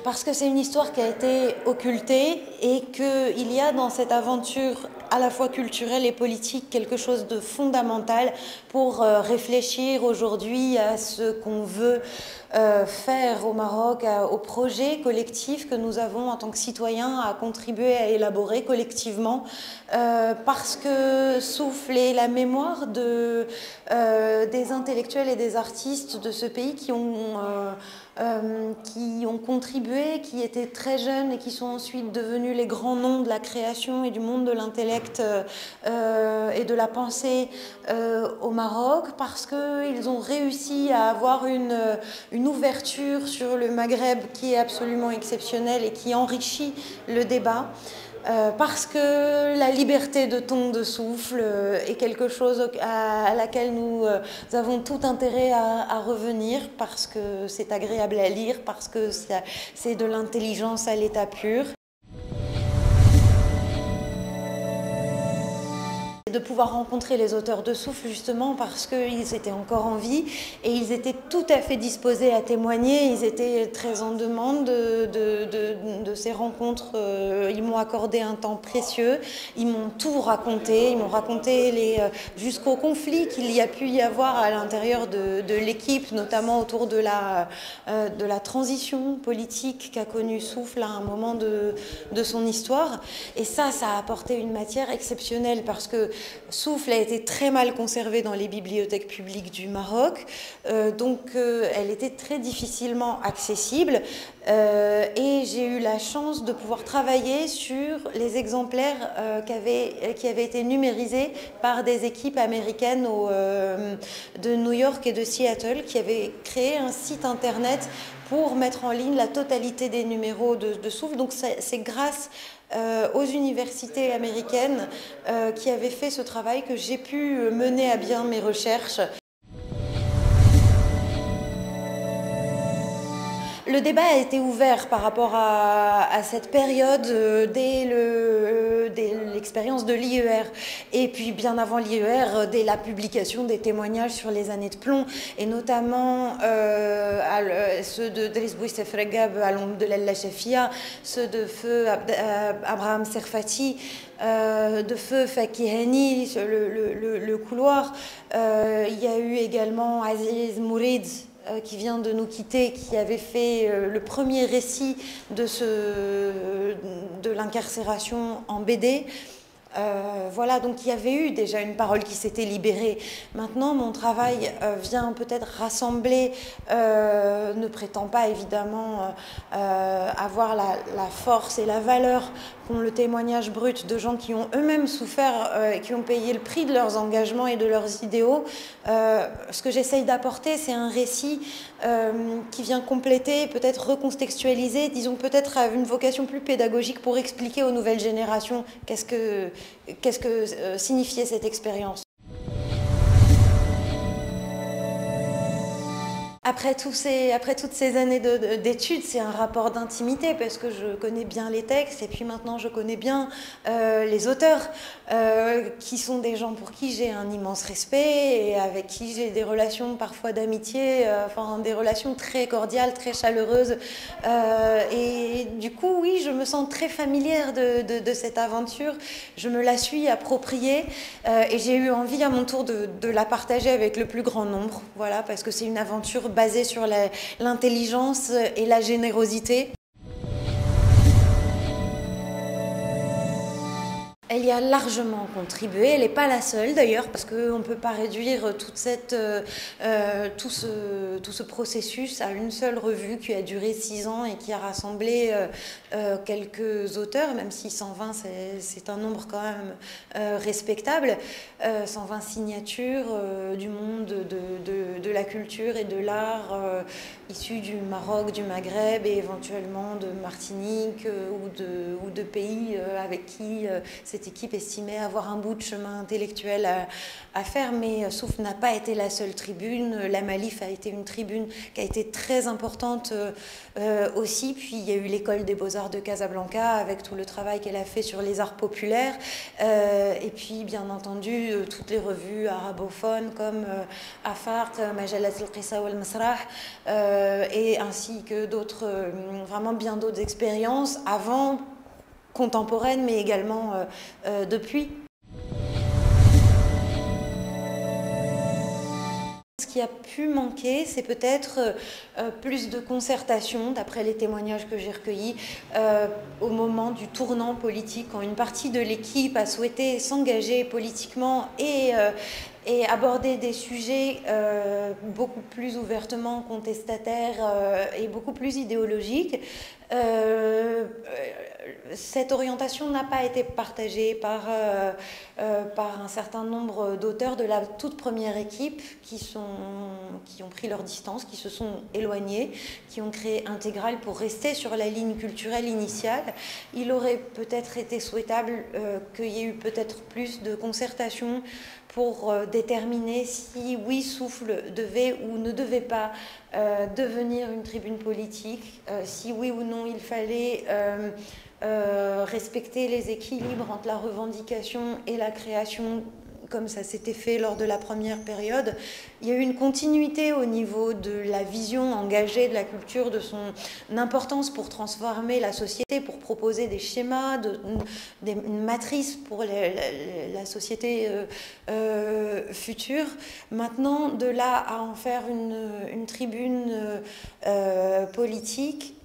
Parce que c'est une histoire qui a été occultée et qu'il y a dans cette aventure à la fois culturelle et politique quelque chose de fondamental pour réfléchir aujourd'hui à ce qu'on veut faire au Maroc, au projet collectif que nous avons en tant que citoyens à contribuer à élaborer collectivement, parce que souffle la mémoire des intellectuels et des artistes de ce pays qui ont contribué, qui étaient très jeunes et qui sont ensuite devenus les grands noms de la création et du monde de l'intellect et de la pensée au Maroc, parce qu'ils ont réussi à avoir une ouverture sur le Maghreb qui est absolument exceptionnelle et qui enrichit le débat. Parce que la liberté de ton, de souffle est quelque chose à laquelle nous avons tout intérêt à revenir, parce que c'est agréable à lire, parce que c'est de l'intelligence à l'état pur. De pouvoir rencontrer les auteurs de Souffle justement parce qu'ils étaient encore en vie et ils étaient tout à fait disposés à témoigner, ils étaient très en demande de ces rencontres, ils m'ont accordé un temps précieux, ils m'ont tout raconté, ils m'ont raconté jusqu'au conflit qu'il y a pu y avoir à l'intérieur de l'équipe, notamment autour de la transition politique qu'a connue Souffle à un moment de son histoire, et ça a apporté une matière exceptionnelle parce que Souffle a été très mal conservée dans les bibliothèques publiques du Maroc, donc elle était très difficilement accessible, et j'ai eu la chance de pouvoir travailler sur les exemplaires qui avaient été numérisés par des équipes américaines de New York et de Seattle qui avaient créé un site internet pour mettre en ligne la totalité des numéros de Souffle. Donc c'est grâce aux universités américaines qui avaient fait ce travail que j'ai pu mener à bien mes recherches. Le débat a été ouvert par rapport à cette période dès l'expérience de l'IER et puis bien avant l'IER, dès la publication des témoignages sur les années de plomb et notamment ceux de Driss Bouissef-Regab à l'ombre de l'Ella Chefia, ceux de feu Abraham Serfati, de feu Fakihani, le couloir. Il y a eu également Aziz Mourid qui vient de nous quitter, qui avait fait le premier récit de l'incarcération en BD. Voilà, donc il y avait eu déjà une parole qui s'était libérée. Maintenant, mon travail vient peut-être rassembler, ne prétend pas évidemment avoir la force et la valeur qu'ont le témoignage brut de gens qui ont eux-mêmes souffert et qui ont payé le prix de leurs engagements et de leurs idéaux. Ce que j'essaye d'apporter, c'est un récit qui vient compléter, peut-être recontextualiser, disons peut-être à une vocation plus pédagogique pour expliquer aux nouvelles générations qu'est-ce que signifiait cette expérience. Après toutes ces années d'études, c'est un rapport d'intimité parce que je connais bien les textes et puis maintenant je connais bien les auteurs qui sont des gens pour qui j'ai un immense respect et avec qui j'ai des relations parfois d'amitié, enfin des relations très cordiales, très chaleureuses. Et du coup, oui, je me sens très familière de cette aventure. Je me la suis appropriée et j'ai eu envie à mon tour de la partager avec le plus grand nombre. Voilà, parce que c'est une aventure basée sur l'intelligence et la générosité. Elle y a largement contribué, elle n'est pas la seule d'ailleurs, parce qu'on ne peut pas réduire tout ce processus à une seule revue qui a duré 6 ans et qui a rassemblé quelques auteurs, même si 120 c'est un nombre quand même respectable, 120 signatures du monde de la culture et de l'art issus du Maroc, du Maghreb et éventuellement de Martinique ou de pays avec qui c'était cette équipe estimait avoir un bout de chemin intellectuel à faire, mais Souffle n'a pas été la seule tribune. La Malif a été une tribune qui a été très importante aussi. Puis il y a eu l'école des beaux-arts de Casablanca avec tout le travail qu'elle a fait sur les arts populaires. Et puis bien entendu toutes les revues arabophones comme Afaq, Majalat al-Qissa wal Masrah, et ainsi que d'autres, vraiment bien d'autres expériences avant, contemporaines, mais également depuis. Ce qui a pu manquer, c'est peut-être plus de concertation, d'après les témoignages que j'ai recueillis, au moment du tournant politique, quand une partie de l'équipe a souhaité s'engager politiquement et aborder des sujets beaucoup plus ouvertement contestataires et beaucoup plus idéologiques. Cette orientation n'a pas été partagée par un certain nombre d'auteurs de la toute première équipe qui ont pris leur distance, qui se sont éloignés, qui ont créé Intégral pour rester sur la ligne culturelle initiale. Il aurait peut-être été souhaitable qu'il y ait eu peut-être plus de concertation pour déterminer si oui, Souffle devait ou ne devait pas devenir une tribune politique, si oui ou non il fallait respecter les équilibres entre la revendication et la création, comme ça s'était fait lors de la première période. Il y a eu une continuité au niveau de la vision engagée de la culture, de son importance pour transformer la société, pour proposer des schémas, une matrice pour la société future. Maintenant, de là à en faire une tribune politique,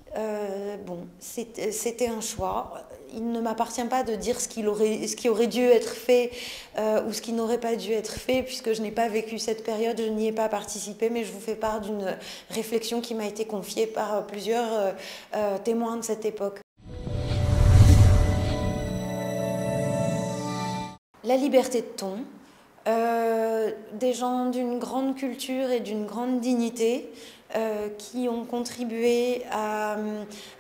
bon, c'était un choix. Il ne m'appartient pas de dire ce qui aurait dû être fait ou ce qui n'aurait pas dû être fait, puisque je n'ai pas vécu cette période, je n'y ai pas participé, mais je vous fais part d'une réflexion qui m'a été confiée par plusieurs témoins de cette époque. La liberté de ton, des gens d'une grande culture et d'une grande dignité, qui ont contribué à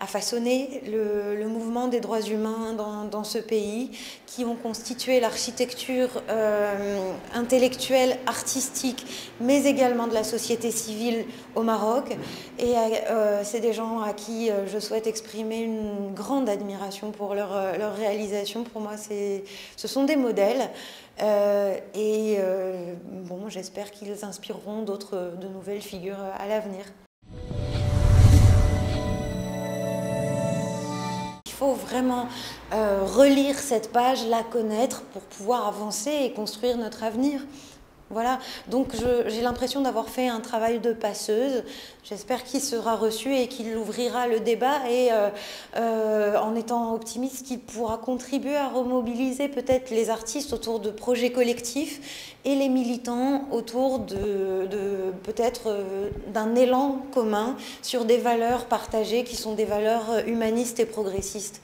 façonner le mouvement des droits humains dans ce pays, qui ont constitué l'architecture intellectuelle, artistique, mais également de la société civile au Maroc. Et c'est des gens à qui je souhaite exprimer une grande admiration pour leur réalisation. Pour moi, ce sont des modèles. Bon, j'espère qu'ils inspireront de nouvelles figures à l'avenir. Il faut vraiment relire cette page, la connaître pour pouvoir avancer et construire notre avenir. Voilà, donc j'ai l'impression d'avoir fait un travail de passeuse. J'espère qu'il sera reçu et qu'il ouvrira le débat et en étant optimiste, qu'il pourra contribuer à remobiliser peut-être les artistes autour de projets collectifs et les militants autour peut-être d'un élan commun sur des valeurs partagées qui sont des valeurs humanistes et progressistes.